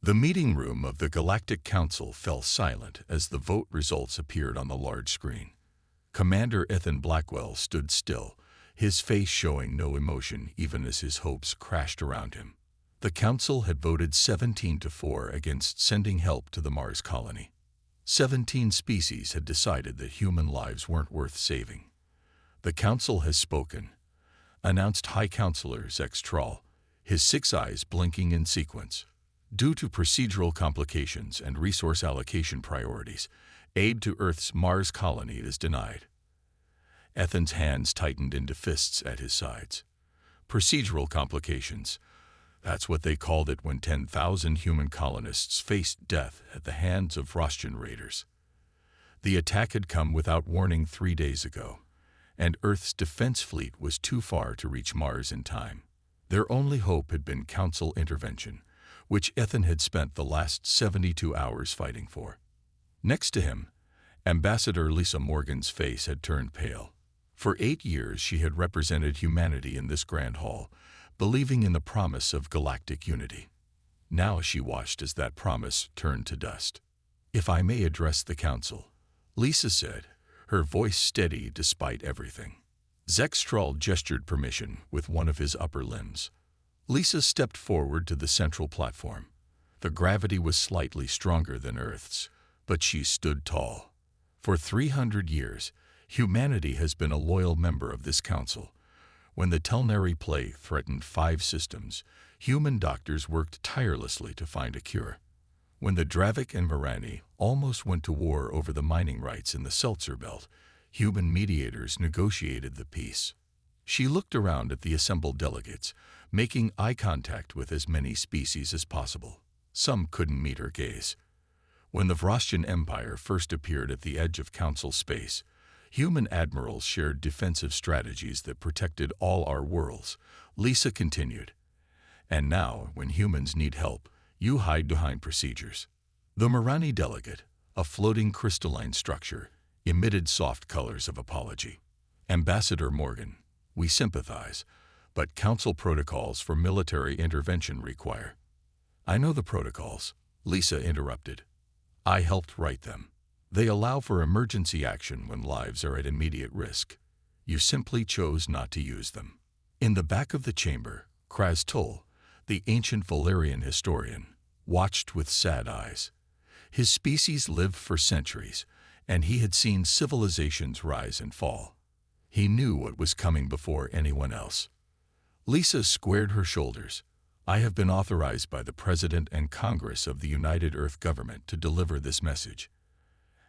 The meeting room of the Galactic Council fell silent as the vote results appeared on the large screen. Commander Ethan Blackwell stood still, his face showing no emotion even as his hopes crashed around him. The Council had voted 17-4 against sending help to the Mars colony. 17 species had decided that human lives weren't worth saving. "The Council has spoken," announced High Counselor Zex Troll, his 6 eyes blinking in sequence. "Due to procedural complications and resource allocation priorities, aid to Earth's Mars colony is denied." Ethan's hands tightened into fists at his sides. Procedural complications. That's what they called it when 10,000 human colonists faced death at the hands of Rostian raiders. The attack had come without warning 3 days ago, and Earth's defense fleet was too far to reach Mars in time. Their only hope had been Council intervention, which Ethan had spent the last 72 hours fighting for. Next to him, Ambassador Lisa Morgan's face had turned pale. For 8 years she had represented humanity in this grand hall, believing in the promise of galactic unity. Now she watched as that promise turned to dust. "If I may address the Council," Lisa said, her voice steady despite everything. Zex Troll gestured permission with one of his upper limbs. Lisa stepped forward to the central platform. The gravity was slightly stronger than Earth's, but she stood tall. For 300 years, humanity has been a loyal member of this council. When the Telnari plague threatened 5 systems, human doctors worked tirelessly to find a cure. When the Dravik and Marani almost went to war over the mining rights in the Seltzer Belt, human mediators negotiated the peace. She looked around at the assembled delegates, making eye contact with as many species as possible. Some couldn't meet her gaze. When the Vrostian Empire first appeared at the edge of Council space, human admirals shared defensive strategies that protected all our worlds. Lisa continued. And now, when humans need help, you hide behind procedures. The Marani delegate, a floating crystalline structure, emitted soft colors of apology. Ambassador Morgan, we sympathize, but Council protocols for military intervention require. I know the protocols, Lisa interrupted. I helped write them. They allow for emergency action when lives are at immediate risk. You simply chose not to use them. In the back of the chamber, Kraz Tull, the ancient Valerian historian, watched with sad eyes. His species lived for centuries, and he had seen civilizations rise and fall. He knew what was coming before anyone else. Lisa squared her shoulders. I have been authorized by the President and Congress of the United Earth Government to deliver this message.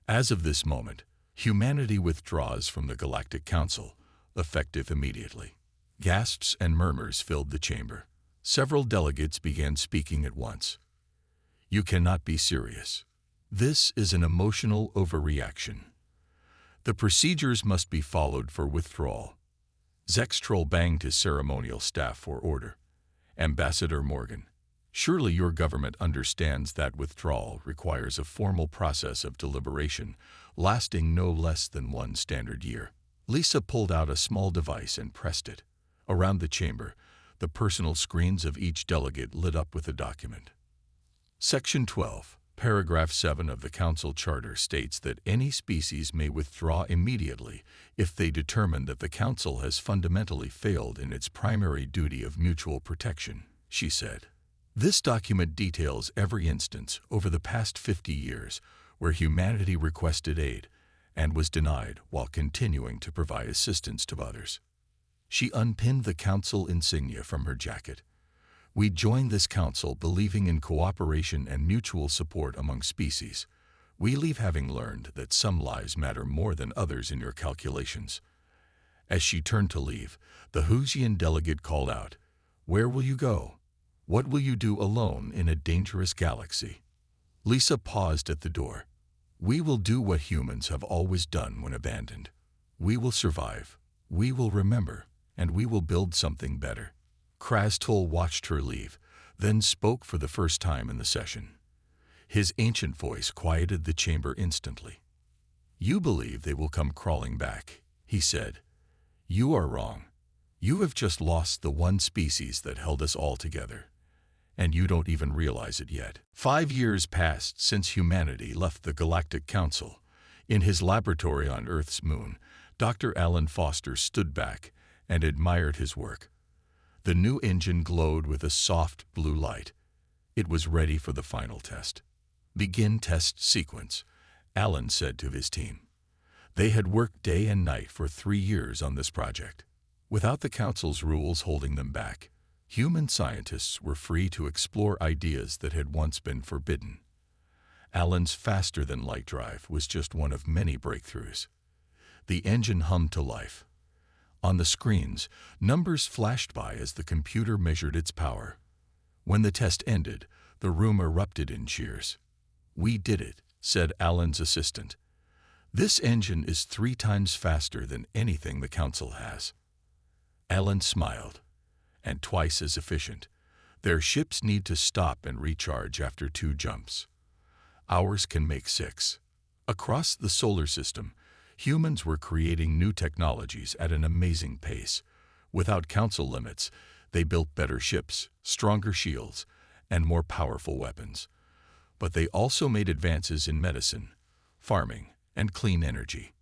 As of this moment, humanity withdraws from the Galactic Council, effective immediately. Gasps and murmurs filled the chamber. Several delegates began speaking at once. You cannot be serious. This is an emotional overreaction. The procedures must be followed for withdrawal. Zex Troll banged his ceremonial staff for order. Ambassador Morgan, surely your government understands that withdrawal requires a formal process of deliberation, lasting no less than 1 standard year. Lisa pulled out a small device and pressed it. Around the chamber, the personal screens of each delegate lit up with a document. Section 12, Paragraph 7 of the Council Charter states that any species may withdraw immediately if they determine that the Council has fundamentally failed in its primary duty of mutual protection, she said. This document details every instance over the past 50 years where humanity requested aid and was denied while continuing to provide assistance to others. She unpinned the Council insignia from her jacket. We join this Council believing in cooperation and mutual support among species. We leave having learned that some lives matter more than others in your calculations. As she turned to leave, the Husian delegate called out, Where will you go? What will you do alone in a dangerous galaxy? Lisa paused at the door. We will do what humans have always done when abandoned. We will survive. We will remember. And we will build something better. Kraz Tull watched her leave, then spoke for the first time in the session. His ancient voice quieted the chamber instantly. You believe they will come crawling back, he said. You are wrong. You have just lost the one species that held us all together. and you don't even realize it yet. 5 years passed since humanity left the Galactic Council. In his laboratory on Earth's moon, Dr. Alan Foster stood back and admired his work. The new engine glowed with a soft blue light. It was ready for the final test. "Begin test sequence," Alan said to his team. They had worked day and night for 3 years on this project. Without the Council's rules holding them back, human scientists were free to explore ideas that had once been forbidden. Alan's faster-than-light drive was just one of many breakthroughs. The engine hummed to life. On the screens, numbers flashed by as the computer measured its power. When the test ended, the room erupted in cheers. "We did it," said Alan's assistant. "This engine is 3 times faster than anything the Council has." Alan smiled. "And twice as efficient. Their ships need to stop and recharge after 2 jumps. Ours can make 6. Across the solar system, humans were creating new technologies at an amazing pace. Without Council limits, they built better ships, stronger shields, and more powerful weapons. But they also made advances in medicine, farming, and clean energy."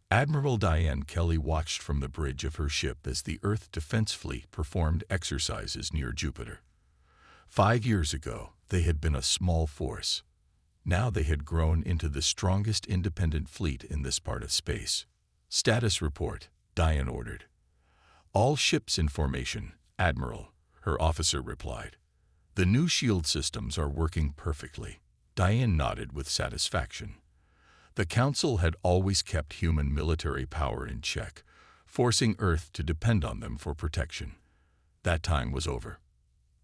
Admiral Diane Kelly watched from the bridge of her ship as the Earth Defense Fleet performed exercises near Jupiter. 5 years ago, they had been a small force. Now they had grown into the strongest independent fleet in this part of space. "Status report," Diane ordered. "All ships in formation, Admiral," her officer replied. "The new shield systems are working perfectly." Diane nodded with satisfaction. The Council had always kept human military power in check, forcing Earth to depend on them for protection. That time was over.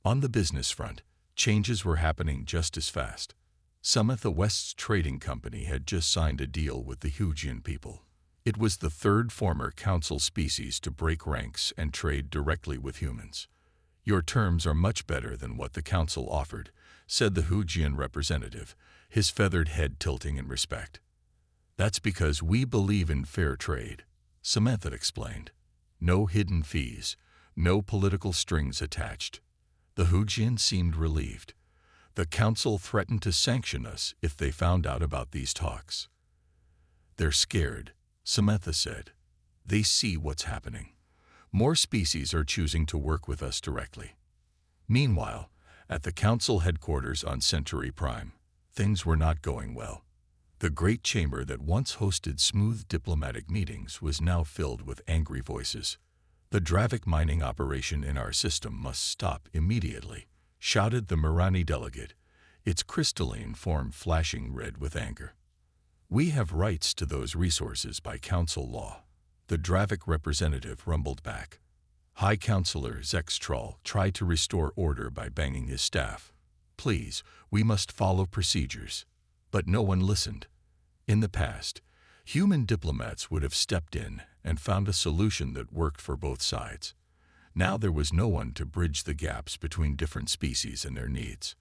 On the business front, changes were happening just as fast. Summit West's trading company had just signed a deal with the Hugian people. It was the 3rd former Council species to break ranks and trade directly with humans. "Your terms are much better than what the Council offered," said the Hugian representative, his feathered head tilting in respect. "That's because we believe in fair trade," Samantha explained. "No hidden fees, no political strings attached." The Hugian seemed relieved. "The Council threatened to sanction us if they found out about these talks." "They're scared," Samantha said. "They see what's happening. More species are choosing to work with us directly." Meanwhile, at the Council headquarters on Centauri Prime, things were not going well. The great chamber that once hosted smooth diplomatic meetings was now filled with angry voices. "The Dravik mining operation in our system must stop immediately," shouted the Mirani delegate, its crystalline form flashing red with anger. "We have rights to those resources by Council law," the Dravik representative rumbled back. High Counselor Zextrol tried to restore order by banging his staff. "Please, we must follow procedures." But no one listened. In the past, human diplomats would have stepped in and found a solution that worked for both sides. Now there was no one to bridge the gaps between different species and their needs.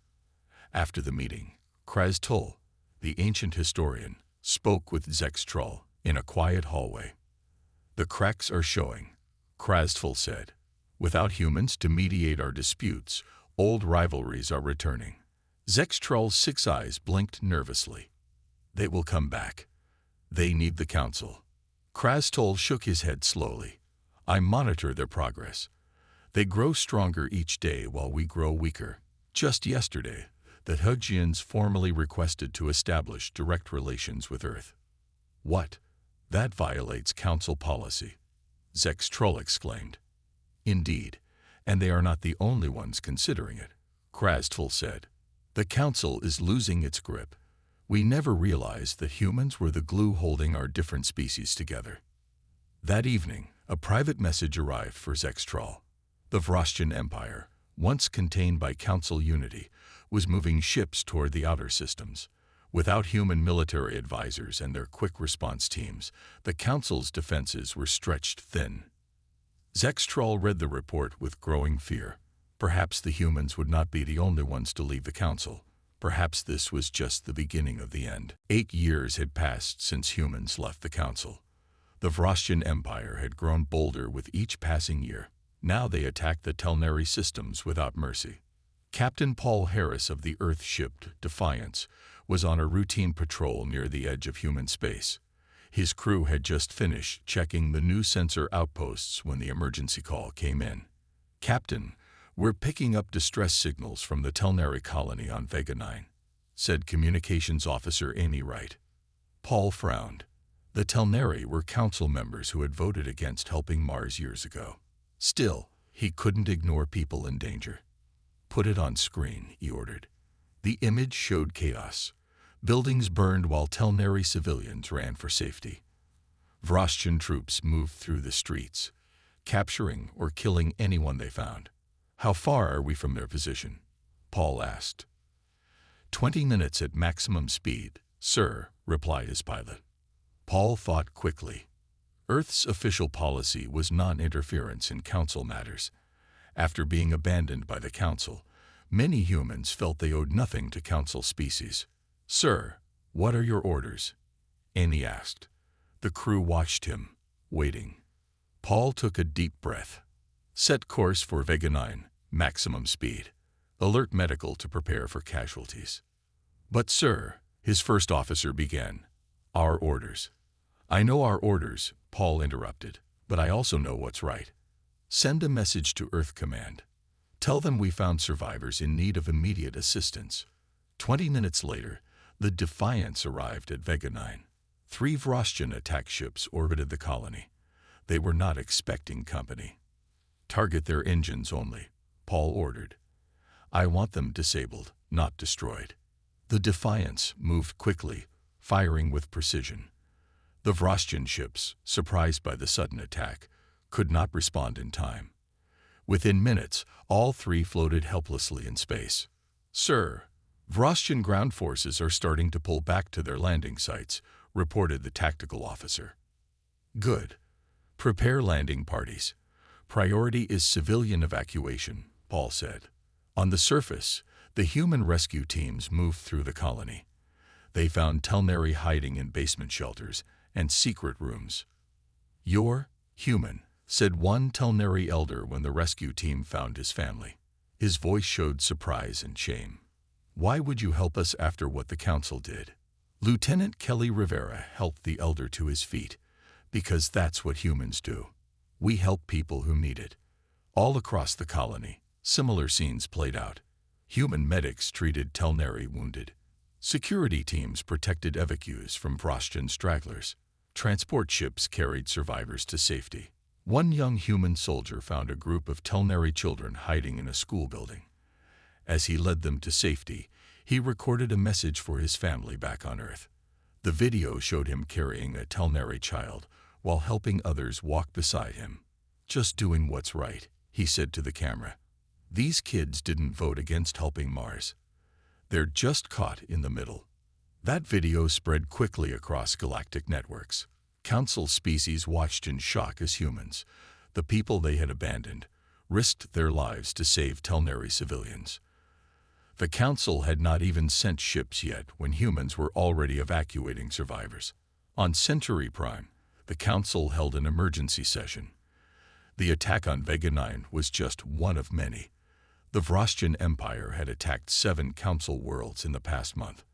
After the meeting, Krastul, the ancient historian, spoke with Zextrol in a quiet hallway. "The cracks are showing," Krastul said. "Without humans to mediate our disputes, old rivalries are returning." Zextrol's 6 eyes blinked nervously. "They will come back. They need the Council." Krastul shook his head slowly. "I monitor their progress. They grow stronger each day while we grow weaker. Just yesterday, the Hugians formally requested to establish direct relations with Earth." "What? That violates Council policy," Zextrol exclaimed. "Indeed, and they are not the only ones considering it," Krastul said. "The Council is losing its grip. We never realized that humans were the glue holding our different species together." That evening, a private message arrived for Zextrol. The Vrostian Empire, once contained by Council unity, was moving ships toward the outer systems. Without human military advisors and their quick response teams, the Council's defenses were stretched thin. Zextrol read the report with growing fear. Perhaps the humans would not be the only ones to leave the Council. Perhaps this was just the beginning of the end. 8 years had passed since humans left the Council. The Vrostian Empire had grown bolder with each passing year. Now they attacked the Telnari systems without mercy. Captain Paul Harris of the Earth-ship Defiance was on a routine patrol near the edge of human space. His crew had just finished checking the new sensor outposts when the emergency call came in. "Captain, we're picking up distress signals from the Telnari colony on Vega 9, said Communications Officer Amy Wright. Paul frowned. The Telnari were council members who had voted against helping Mars years ago. Still, he couldn't ignore people in danger. "Put it on screen," he ordered. The image showed chaos. Buildings burned while Telnari civilians ran for safety. Vrostian troops moved through the streets, capturing or killing anyone they found. "How far are we from their position?" Paul asked. 20 minutes at maximum speed, sir, replied his pilot. Paul thought quickly. Earth's official policy was non-interference in council matters. After being abandoned by the council, many humans felt they owed nothing to council species. "Sir, what are your orders?" Amy asked. The crew watched him, waiting. Paul took a deep breath. "Set course for Vega 9, maximum speed. Alert medical to prepare for casualties." "But sir," his first officer began. "Our orders." "I know our orders," Paul interrupted, "but I also know what's right. Send a message to Earth Command. Tell them we found survivors in need of immediate assistance." 20 minutes later, the Defiance arrived at Vega 9. 3 Vrostian attack ships orbited the colony. They were not expecting company. "Target their engines only," Paul ordered. "I want them disabled, not destroyed." The Defiance moved quickly, firing with precision. The Vrostian ships, surprised by the sudden attack, could not respond in time. Within minutes, all 3 floated helplessly in space. "Sir, Vrostian ground forces are starting to pull back to their landing sites," reported the tactical officer. "Good. Prepare landing parties. Priority is civilian evacuation," Paul said. On the surface, the human rescue teams moved through the colony. They found Telnari hiding in basement shelters and secret rooms. "You're human," said one Telnari elder when the rescue team found his family. His voice showed surprise and shame. "Why would you help us after what the council did?" Lieutenant Kelly Rivera helped the elder to his feet. "Because that's what humans do. We help people who need it." All across the colony, similar scenes played out. Human medics treated Telnari wounded. Security teams protected evacuees from Vrostian stragglers. Transport ships carried survivors to safety. One young human soldier found a group of Telnari children hiding in a school building. As he led them to safety, he recorded a message for his family back on Earth. The video showed him carrying a Telnari child while helping others walk beside him. "Just doing what's right," he said to the camera. "These kids didn't vote against helping Mars. They're just caught in the middle." That video spread quickly across galactic networks. Council species watched in shock as humans, the people they had abandoned, risked their lives to save Telnari civilians. The Council had not even sent ships yet when humans were already evacuating survivors. On Centauri Prime, the Council held an emergency session. The attack on Vega 9 was just one of many. The Vrostian Empire had attacked 7 Council worlds in the past month.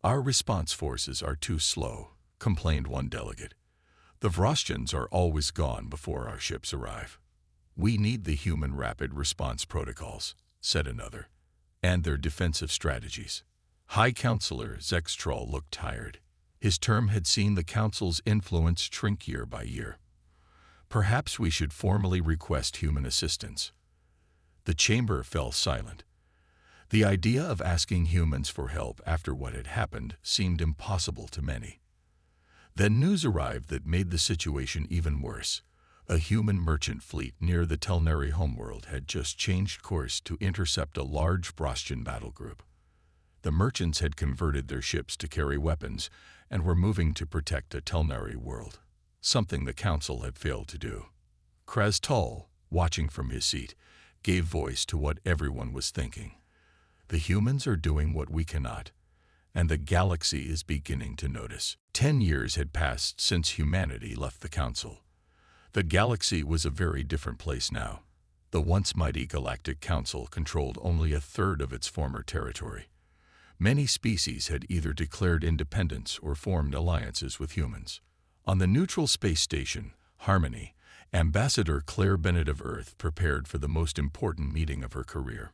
"Our response forces are too slow," complained one delegate. "The Vrostians are always gone before our ships arrive." "We need the human rapid response protocols," said another, "and their defensive strategies." High Counselor Zextrol looked tired. His term had seen the Council's influence shrink year by year. "Perhaps we should formally request human assistance." The chamber fell silent. The idea of asking humans for help after what had happened seemed impossible to many. Then news arrived that made the situation even worse. A human merchant fleet near the Telnari homeworld had just changed course to intercept a large Vrostian battle group. The merchants had converted their ships to carry weapons and were moving to protect a Telnari world, something the Council had failed to do. Krastal, watching from his seat, gave voice to what everyone was thinking. The humans are doing what we cannot, and the galaxy is beginning to notice. 10 years had passed since humanity left the Council. The galaxy was a very different place now. The once mighty Galactic Council controlled only a third of its former territory. Many species had either declared independence or formed alliances with humans. On the neutral space station, Harmony, Ambassador Claire Bennett of Earth prepared for the most important meeting of her career.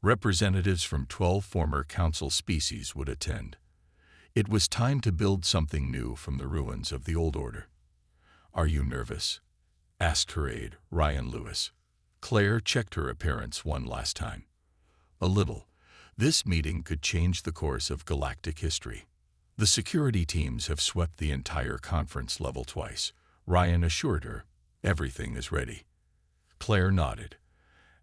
Representatives from 12 former Council species would attend. It was time to build something new from the ruins of the old order. "Are you nervous?" asked her aide, Ryan Lewis. Claire checked her appearance one last time. "A little. This meeting could change the course of galactic history. The security teams have swept the entire conference level twice," Ryan assured her. "Everything is ready." Claire nodded.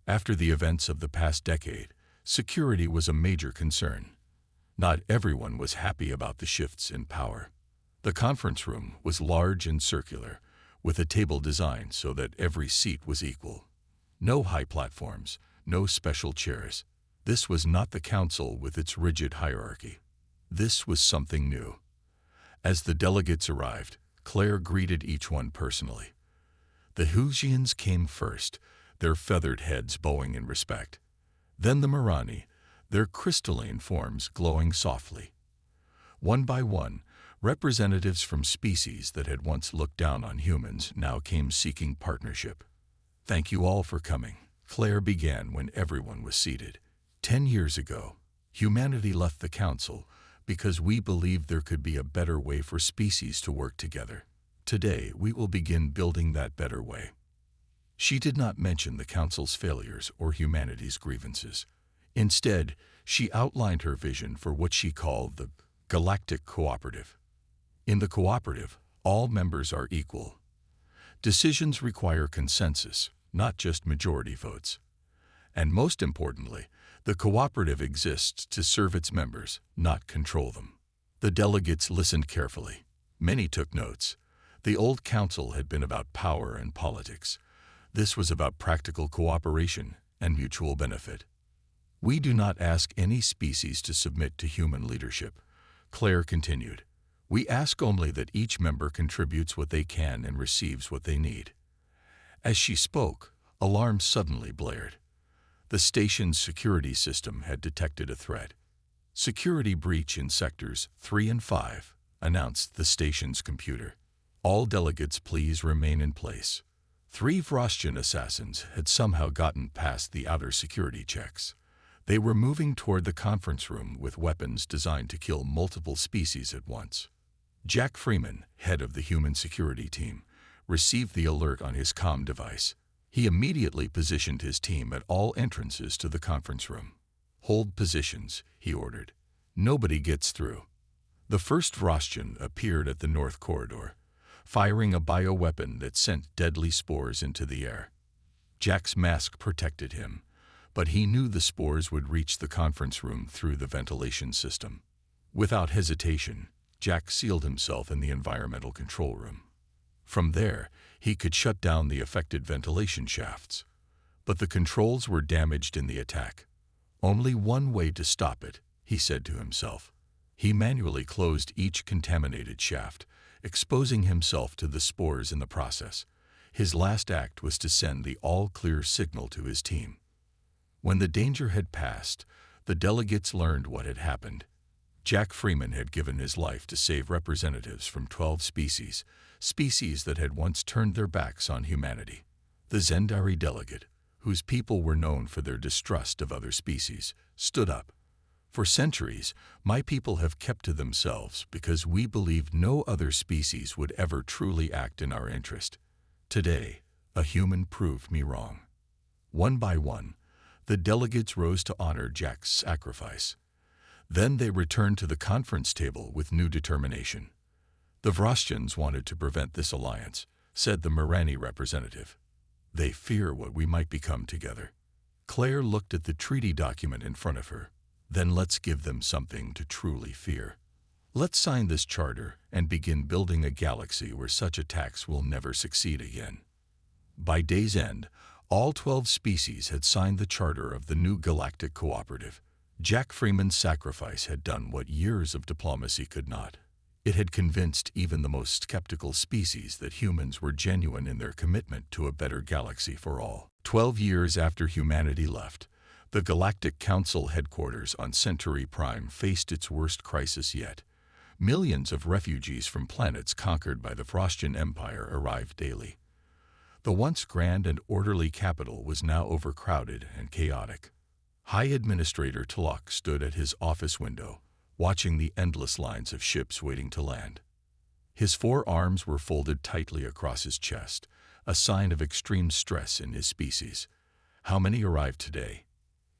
After the events of the past decade, security was a major concern. Not everyone was happy about the shifts in power. The conference room was large and circular, with a table designed so that every seat was equal. No high platforms, no special chairs. This was not the council with its rigid hierarchy. This was something new. As the delegates arrived, Claire greeted each one personally. The Husians came first, their feathered heads bowing in respect. Then the Marani, their crystalline forms glowing softly. One by one, representatives from species that had once looked down on humans now came seeking partnership. "Thank you all for coming," Claire began when everyone was seated. 10 years ago, humanity left the council because we believed there could be a better way for species to work together. Today, we will begin building that better way. She did not mention the council's failures or humanity's grievances. Instead, she outlined her vision for what she called the Galactic Cooperative. In the cooperative, all members are equal. Decisions require consensus, not just majority votes. And most importantly, the cooperative exists to serve its members, not control them. The delegates listened carefully. Many took notes. The old council had been about power and politics. This was about practical cooperation and mutual benefit. "We do not ask any species to submit to human leadership," Claire continued. "We ask only that each member contributes what they can and receives what they need." As she spoke, alarms suddenly blared. The station's security system had detected a threat. "Security breach in sectors 3 and 5, announced the station's computer. "All delegates please remain in place." 3 Vrostian assassins had somehow gotten past the outer security checks. They were moving toward the conference room with weapons designed to kill multiple species at once. Jack Freeman, head of the human security team, received the alert on his comm device. He immediately positioned his team at all entrances to the conference room. "Hold positions," he ordered. "Nobody gets through." The first Vrostian appeared at the north corridor, firing a bioweapon that sent deadly spores into the air. Jack's mask protected him, but he knew the spores would reach the conference room through the ventilation system. Without hesitation, Jack sealed himself in the environmental control room. From there, he could shut down the affected ventilation shafts. But the controls were damaged in the attack. "Only one way to stop it," he said to himself. He manually closed each contaminated shaft, exposing himself to the spores in the process. His last act was to send the all-clear signal to his team. When the danger had passed, the delegates learned what had happened. Jack Freeman had given his life to save representatives from 12 species that had once turned their backs on humanity. The Zendari delegate, whose people were known for their distrust of other species, stood up. "For centuries, my people have kept to themselves because we believed no other species would ever truly act in our interest. Today, a human proved me wrong." One by one, the delegates rose to honor Jack's sacrifice. Then they returned to the conference table with new determination. "The Vrostians wanted to prevent this alliance," said the Marani representative. "They fear what we might become together." Claire looked at the treaty document in front of her. "Then let's give them something to truly fear. Let's sign this charter and begin building a galaxy where such attacks will never succeed again." By day's end, all 12 species had signed the charter of the new Galactic Cooperative. Jack Freeman's sacrifice had done what years of diplomacy could not. It had convinced even the most skeptical species that humans were genuine in their commitment to a better galaxy for all. 12 years after humanity left, the Galactic Council headquarters on Centauri Prime faced its worst crisis yet. Millions of refugees from planets conquered by the Frostian Empire arrived daily. The once grand and orderly capital was now overcrowded and chaotic. High Administrator Tulok stood at his office window, watching the endless lines of ships waiting to land. His forearms were folded tightly across his chest, a sign of extreme stress in his species. "How many arrived today?"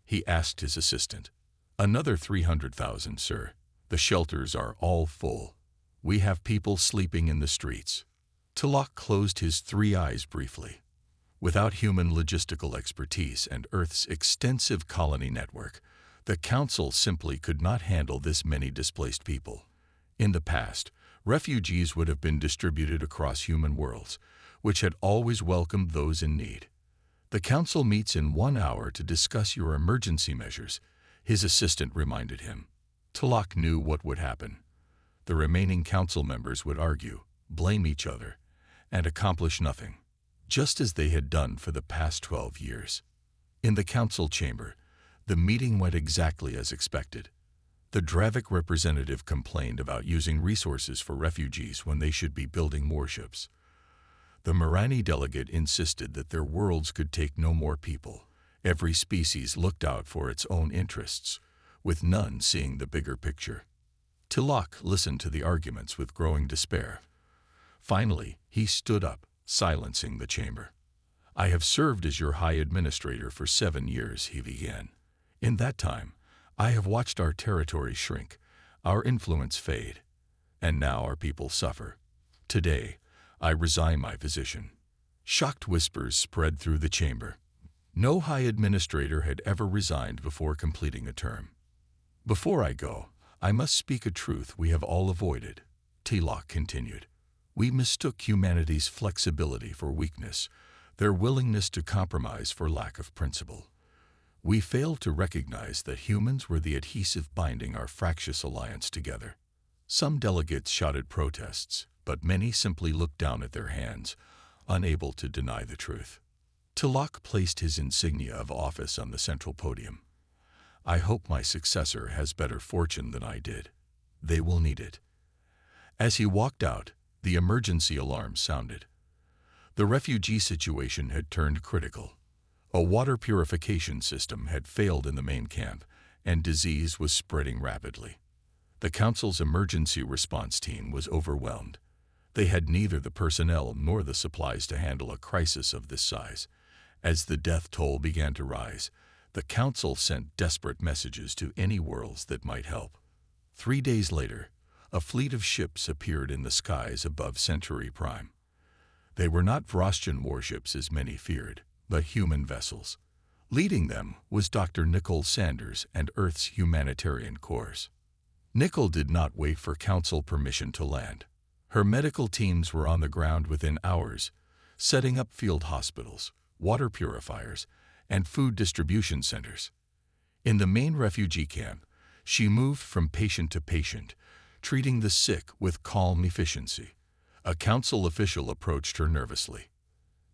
he asked his assistant. "Another 300,000, sir. The shelters are all full. We have people sleeping in the streets." Tulok closed his three eyes briefly. Without human logistical expertise and Earth's extensive colony network, the Council simply could not handle this many displaced people. In the past, refugees would have been distributed across human worlds, which had always welcomed those in need. "The Council meets in 1 hour to discuss your emergency measures," his assistant reminded him. Tulok knew what would happen. The remaining Council members would argue, blame each other, and accomplish nothing, just as they had done for the past 12 years. In the Council chamber, the meeting went exactly as expected. The Dravik representative complained about using resources for refugees when they should be building warships. The Mirani delegate insisted that their worlds could take no more people. Every species looked out for its own interests, with none seeing the bigger picture. Tulok listened to the arguments with growing despair. Finally, he stood up, silencing the chamber. "I have served as your High Administrator for 7 years," he began. "In that time, I have watched our territory shrink, our influence fade, and now our people suffer. Today, I resign my position." Shocked whispers spread through the chamber. No High Administrator had ever resigned before completing a term. "Before I go, I must speak a truth we have all avoided," Tulok continued. "We mistook humanity's flexibility for weakness, their willingness to compromise for lack of principle. We failed to recognize that humans were the adhesive binding our fractious alliance together." Some delegates shouted protests, but many simply looked down at their hands, unable to deny the truth. Tulok placed his insignia of office on the central podium. "I hope my successor has better fortune than I did. They will need it." As he walked out, the emergency alarm sounded. The refugee situation had turned critical. A water purification system had failed in the main camp, and disease was spreading rapidly. The Council's emergency response team was overwhelmed. They had neither the personnel nor the supplies to handle a crisis of this size. As the death toll began to rise, the Council sent desperate messages to any worlds that might help. 3 days later, a fleet of ships appeared in the skies above Centauri Prime. They were not Vrostian warships as many feared, but human vessels. Leading them was Dr. Nicole Sanders and Earth's humanitarian corps. Nicole did not wait for Council permission to land. Her medical teams were on the ground within hours, setting up field hospitals, water purifiers, and food distribution centers. In the main refugee camp, she moved from patient to patient, treating the sick with calm efficiency. A Council official approached her nervously.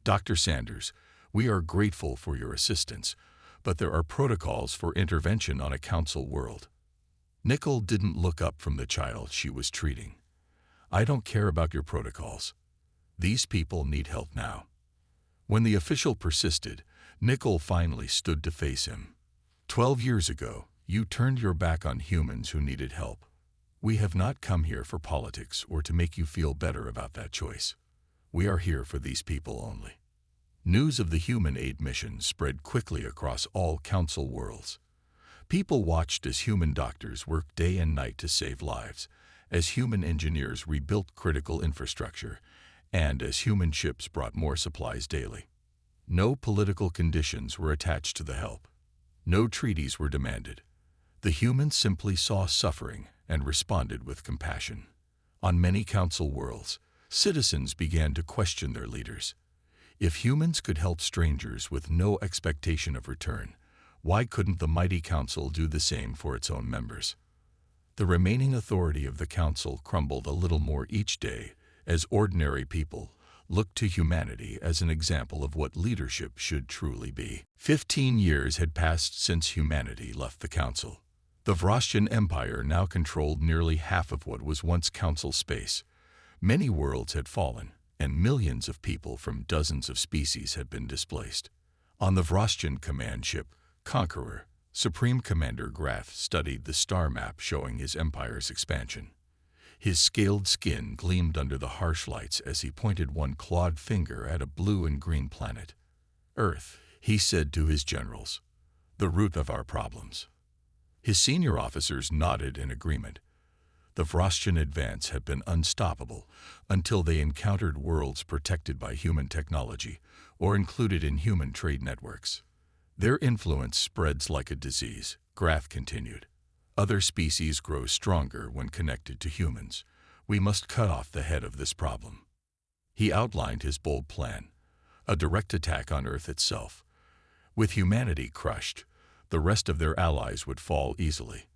"Dr. Sanders, we are grateful for your assistance, but there are protocols for intervention on a Council world." Nicole didn't look up from the child she was treating. "I don't care about your protocols. These people need help now." When the official persisted, Nicole finally stood to face him. 12 years ago, you turned your back on humans who needed help. We have not come here for politics or to make you feel better about that choice. We are here for these people only." News of the human aid mission spread quickly across all Council worlds. People watched as human doctors worked day and night to save lives, as human engineers rebuilt critical infrastructure, and as human ships brought more supplies daily. No political conditions were attached to the help. No treaties were demanded. The humans simply saw suffering and responded with compassion. On many Council worlds, citizens began to question their leaders. If humans could help strangers with no expectation of return, why couldn't the mighty Council do the same for its own members? The remaining authority of the Council crumbled a little more each day as ordinary people looked to humanity as an example of what leadership should truly be. 15 years had passed since humanity left the Council. The Vrostian Empire now controlled nearly half of what was once Council space. Many worlds had fallen, and millions of people from dozens of species had been displaced. On the Vrostian command ship, Conqueror, Supreme Commander Grath studied the star map showing his empire's expansion. His scaled skin gleamed under the harsh lights as he pointed one clawed finger at a blue and green planet. Earth, he said to his generals, the root of our problems. His senior officers nodded in agreement. The Vrostian advance had been unstoppable until they encountered worlds protected by human technology or included in human trade networks. Their influence spreads like a disease, Grath continued. Other species grow stronger when connected to humans. We must cut off the head of this problem. He outlined his bold plan, a direct attack on Earth itself. With humanity crushed, the rest of their allies would fall easily.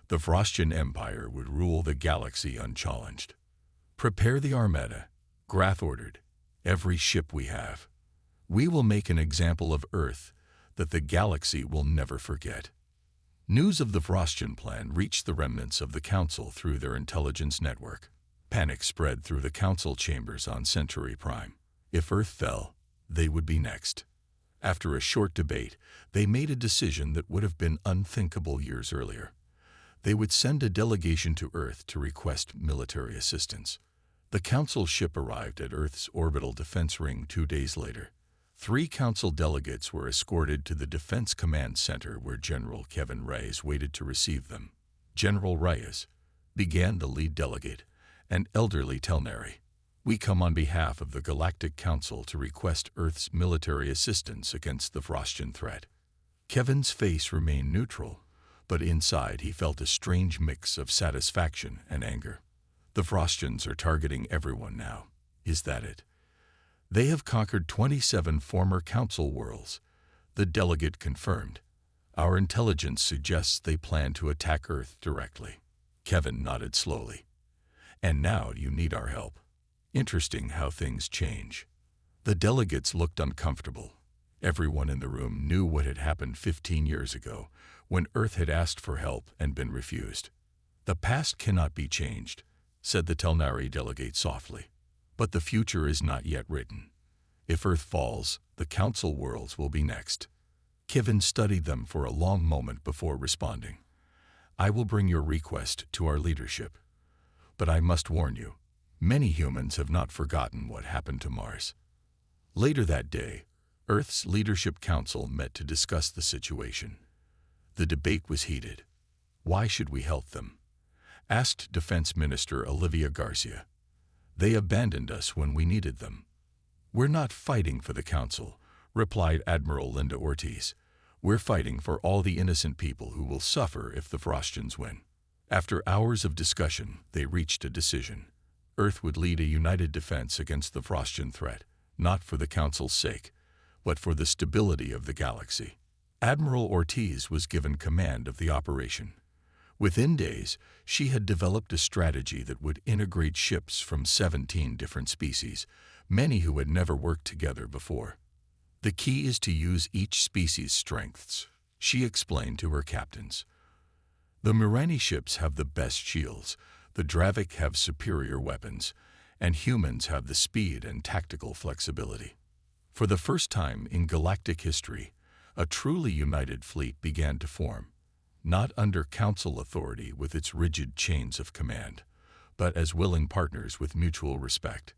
The Vrostian Empire would rule the galaxy unchallenged. Prepare the Armada, Grath ordered. Every ship we have. We will make an example of Earth that the galaxy will never forget. News of the Vrostian plan reached the remnants of the Council through their intelligence network. Panic spread through the Council chambers on Century Prime. If Earth fell, they would be next. After a short debate, they made a decision that would have been unthinkable years earlier. They would send a delegation to Earth to request military assistance. The Council ship arrived at Earth's orbital defense ring 2 days later. 3 Council delegates were escorted to the Defense Command Center where General Kevin Reyes waited to receive them. General Reyes began the lead delegate, an elderly Telnari. We come on behalf of the Galactic Council to request Earth's military assistance against the Vrostian threat. Kevin's face remained neutral, but inside he felt a strange mix of satisfaction and anger. The Vrostians are targeting everyone now. Is that it? They have conquered 27 former Council worlds. The delegate confirmed. Our intelligence suggests they plan to attack Earth directly. Kevin nodded slowly. And now you need our help. Interesting how things change. The delegates looked uncomfortable. Everyone in the room knew what had happened 15 years ago, when Earth had asked for help and been refused. The past cannot be changed, said the Telnari delegate softly. But the future is not yet written. If Earth falls, the Council worlds will be next. Kevin studied them for a long moment before responding. I will bring your request to our leadership. But I must warn you, many humans have not forgotten what happened to Mars. Later that day, Earth's Leadership Council met to discuss the situation. The debate was heated. Why should we help them? Asked Defense Minister Olivia Garcia. They abandoned us when we needed them. We're not fighting for the Council, replied Admiral Linda Ortiz. We're fighting for all the innocent people who will suffer if the Vrostians win. After hours of discussion, they reached a decision. Earth would lead a united defense against the Vrostian threat, not for the Council's sake, but for the stability of the galaxy. Admiral Ortiz was given command of the operation. Within days, she had developed a strategy that would integrate ships from 17 different species, many who had never worked together before. The key is to use each species' strengths, she explained to her captains. The Mirani ships have the best shields, the Dravik have superior weapons, and humans have the speed and tactical flexibility. For the first time in galactic history, a truly united fleet began to form. Not under Council authority with its rigid chains of command, but as willing partners with mutual respect.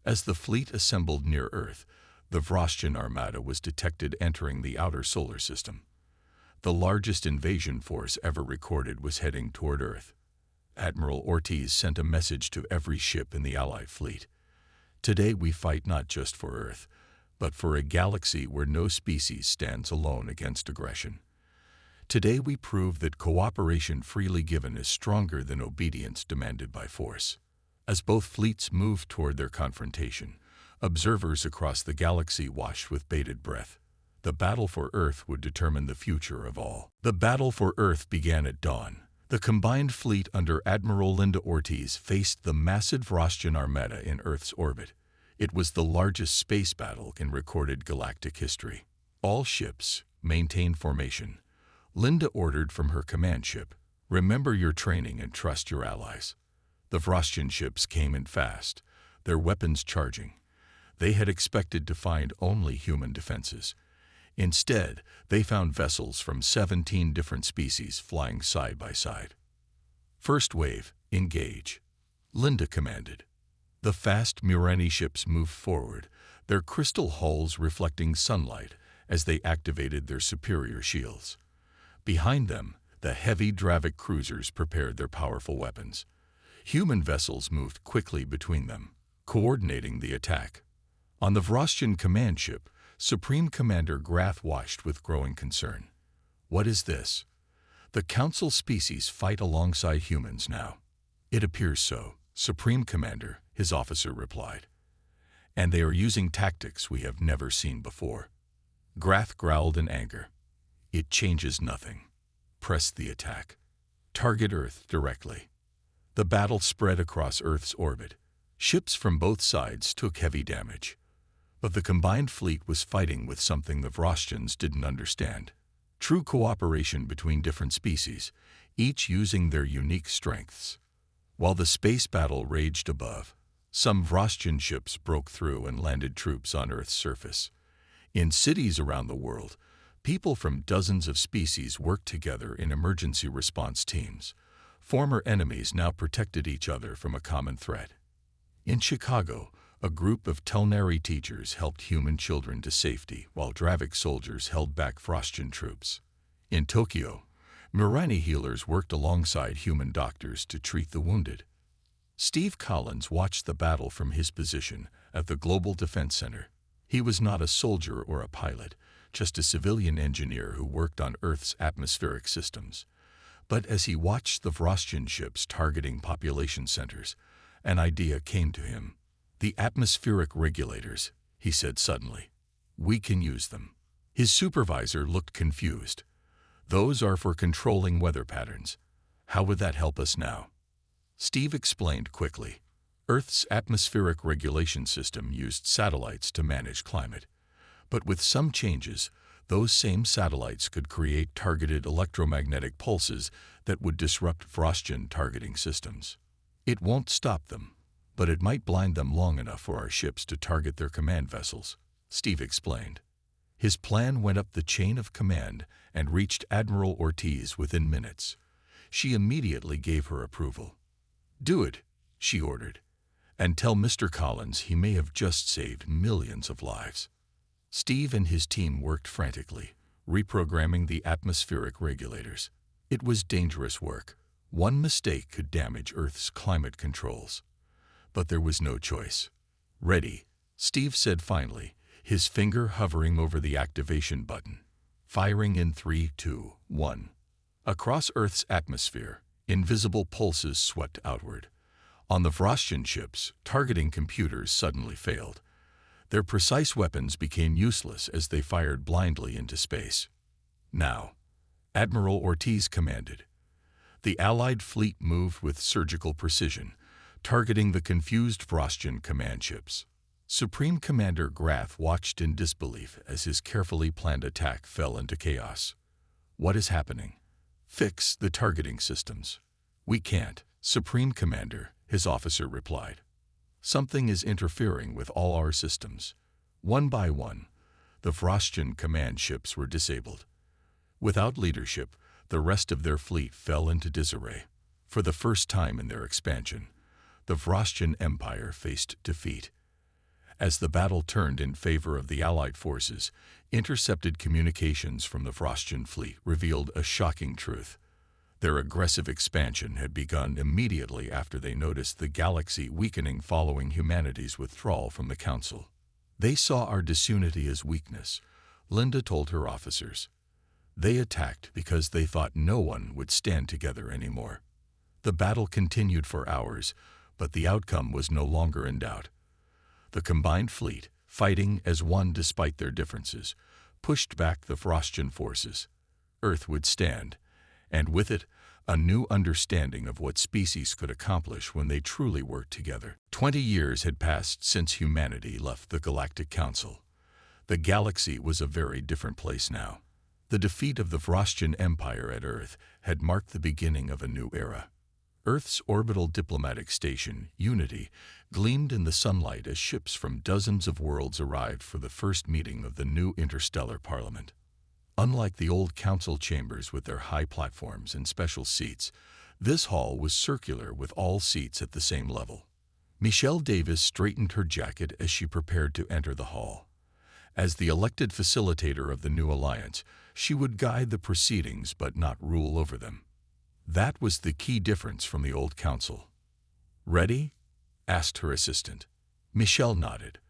As the fleet assembled near Earth, the Vrostian Armada was detected entering the outer solar system. The largest invasion force ever recorded was heading toward Earth. Admiral Ortiz sent a message to every ship in the Allied fleet. Today we fight not just for Earth, but for a galaxy where no species stands alone against aggression. Today we prove that cooperation freely given is stronger than obedience demanded by force. As both fleets moved toward their confrontation, observers across the galaxy watched with bated breath. The battle for Earth would determine the future of all. The battle for Earth began at dawn, The combined fleet under Admiral Linda Ortiz faced the massive Vrostian armada in Earth's orbit. It was the largest space battle in recorded galactic history. All ships maintain formation. Linda ordered from her command ship, "Remember your training and trust your allies." The Vrostian ships came in fast, their weapons charging. They had expected to find only human defenses. Instead, they found vessels from 17 different species flying side by side. "First wave, engage," Linda commanded. The fast Murani ships moved forward, their crystal hulls reflecting sunlight as they activated their superior shields. Behind them, the heavy Dravik cruisers prepared their powerful weapons. Human vessels moved quickly between them, coordinating the attack. On the Vrostian command ship, Supreme Commander Grath watched with growing concern. "What is this? The Council species fight alongside humans now." "It appears so, Supreme Commander," his officer replied. "And they are using tactics we have never seen before." Grath growled in anger. "It changes nothing. Press the attack. Target Earth directly." The battle spread across Earth's orbit. Ships from both sides took heavy damage. But the combined fleet was fighting with something the Vrostians didn't understand. True cooperation between different species, each using their unique strengths. While the space battle raged above, some Vrostian ships broke through and landed troops on Earth's surface. In cities around the world, people from dozens of species worked together in emergency response teams. Former enemies now protected each other from a common threat. In Chicago, a group of Telnari teachers helped human children to safety while Dravik soldiers held back Vrostian troops. In Tokyo, Murani healers worked alongside human doctors to treat the wounded. Steve Collins watched the battle from his position at the Global Defense Center. He was not a soldier or a pilot, just a civilian engineer who worked on Earth's atmospheric systems. But as he watched the Vrostian ships targeting population centers, an idea came to him. "The atmospheric regulators," he said suddenly. "We can use them." His supervisor looked confused. "Those are for controlling weather patterns. How would that help us now?" Steve explained quickly. Earth's atmospheric regulation system used satellites to manage climate. But with some changes, those same satellites could create targeted electromagnetic pulses that would disrupt Vrostian targeting systems. "It won't stop them, but it might blind them long enough for our ships to target their command vessels," Steve explained. His plan went up the chain of command and reached Admiral Ortiz within minutes. She immediately gave her approval. "Do it," she ordered, "and tell Mr. Collins he may have just saved millions of lives." Steve and his team worked frantically, reprogramming the atmospheric regulators. It was dangerous work. One mistake could damage Earth's climate controls. But there was no choice. "Ready," Steve said finally, his finger hovering over the activation button. Firing in 3, 2, 1. Across Earth's atmosphere, invisible pulses swept outward. On the Vrostian ships, targeting computers suddenly failed. Their precise weapons became useless as they fired blindly into space. "Now," Admiral Ortiz commanded. The Allied fleet moved with surgical precision, targeting the confused Vrostian command ships. Supreme Commander Grath watched in disbelief as his carefully planned attack fell into chaos. "What is happening?" "Fix the targeting systems." "We can't, Supreme Commander," his officer replied. "Something is interfering with all our systems." One by one, the Vrostian command ships were disabled. Without leadership, the rest of their fleet fell into disarray. For the first time in their expansion, the Vrostian Empire faced defeat. As the battle turned in favor of the Allied forces, intercepted communications from the Vrostian fleet revealed a shocking truth. Their aggressive expansion had begun immediately after they noticed the galaxy weakening following humanity's withdrawal from the Council. "They saw our disunity as weakness," Linda told her officers. "They attacked because they thought no one would stand together anymore." The battle continued for hours, but the outcome was no longer in doubt. The combined fleet, fighting as one despite their differences, pushed back the Vrostian forces. Earth would stand, and with it, a new understanding of what species could accomplish when they truly worked together. 20 years had passed since humanity left the Galactic Council. The galaxy was a very different place now. The defeat of the Vrostian Empire at Earth had marked the beginning of a new era. Earth's orbital diplomatic station, Unity, gleamed in the sunlight as ships from dozens of worlds arrived for the first meeting of the new interstellar parliament. Unlike the old council chambers with their high platforms and special seats, this hall was circular with all seats at the same level. Michelle Davis straightened her jacket as she prepared to enter the hall. As the elected facilitator of the new alliance, she would guide the proceedings but not rule over them. That was the key difference from the old council. "Ready?" asked her assistant. Michelle nodded.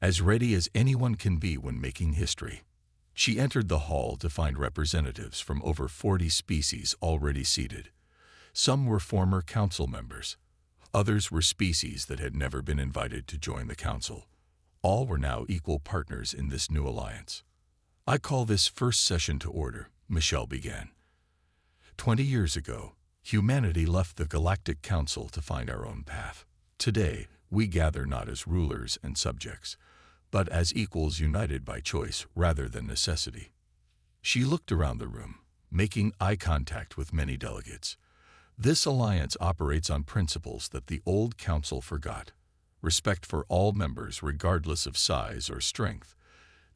As ready as anyone can be when making history. She entered the hall to find representatives from over 40 species already seated. Some were former council members. Others were species that had never been invited to join the council. All were now equal partners in this new alliance. "I call this first session to order," Michelle began. 20 years ago, humanity left the Galactic Council to find our own path. Today, we gather not as rulers and subjects, but as equals united by choice rather than necessity. She looked around the room, making eye contact with many delegates. This alliance operates on principles that the old council forgot. Respect for all members regardless of size or strength,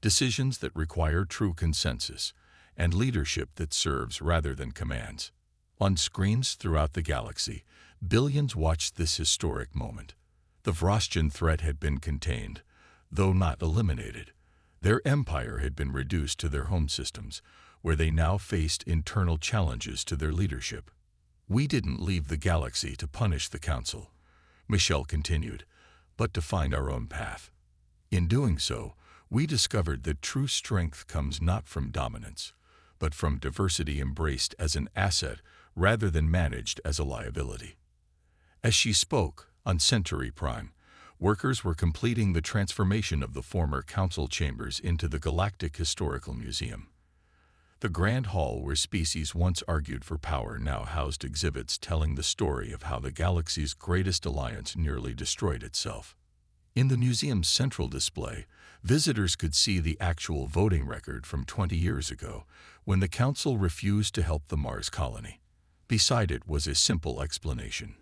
decisions that require true consensus, and leadership that serves rather than commands. On screens throughout the galaxy, billions watched this historic moment. The Vrostian threat had been contained, though not eliminated. Their empire had been reduced to their home systems, where they now faced internal challenges to their leadership. "We didn't leave the galaxy to punish the council," Michelle continued, "but to find our own path. In doing so, we discovered that true strength comes not from dominance, but from diversity embraced as an asset rather than managed as a liability." As she spoke, on Centauri Prime, workers were completing the transformation of the former council chambers into the Galactic Historical Museum. The grand hall where species once argued for power now housed exhibits telling the story of how the galaxy's greatest alliance nearly destroyed itself. In the museum's central display, visitors could see the actual voting record from 20 years ago, when the council refused to help the Mars colony. Beside it was a simple explanation.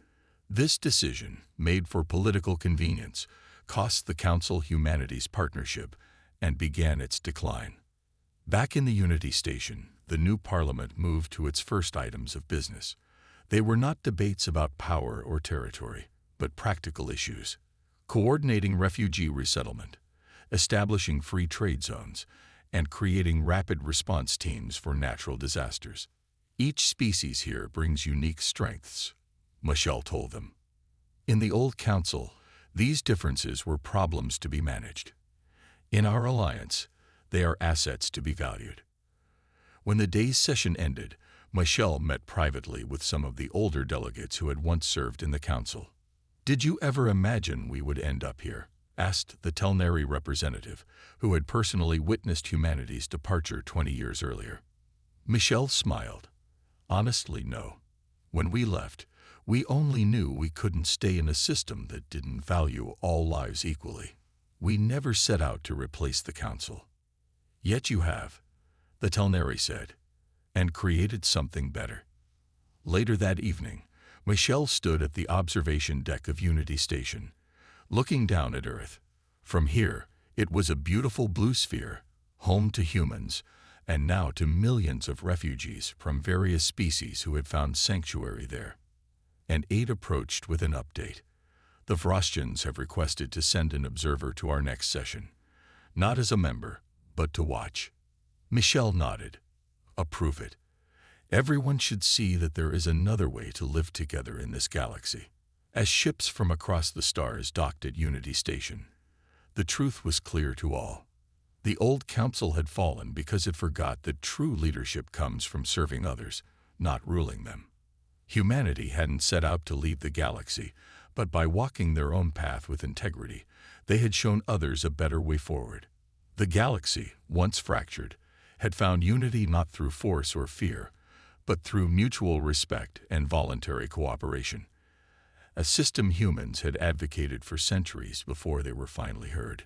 This decision, made for political convenience, cost the council humanity's partnership and began its decline. Back in the Unity Station, the new parliament moved to its first items of business. They were not debates about power or territory, but practical issues. Coordinating refugee resettlement, establishing free trade zones, and creating rapid response teams for natural disasters. "Each species here brings unique strengths," Michelle told them. In the old council, these differences were problems to be managed. In our alliance, they are assets to be valued. When the day's session ended, Michelle met privately with some of the older delegates who had once served in the council. "Did you ever imagine we would end up here?" asked the Telnari representative, who had personally witnessed humanity's departure 20 years earlier. Michelle smiled. "Honestly, no. When we left, we only knew we couldn't stay in a system that didn't value all lives equally. We never set out to replace the council. Yet you have," the Telnari said, "and created something better." Later that evening, Michelle stood at the observation deck of Unity Station, looking down at Earth. From here, it was a beautiful blue sphere, home to humans, and now to millions of refugees from various species who had found sanctuary there. And Aid approached with an update. "The Vrostians have requested to send an observer to our next session, not as a member, but to watch." Michelle nodded. "Approve it. Everyone should see that there is another way to live together in this galaxy." As ships from across the stars docked at Unity Station, the truth was clear to all. The old council had fallen because it forgot that true leadership comes from serving others, not ruling them. Humanity hadn't set out to leave the galaxy, but by walking their own path with integrity, they had shown others a better way forward. The galaxy, once fractured, had found unity not through force or fear, but through mutual respect and voluntary cooperation, a system humans had advocated for centuries before they were finally heard.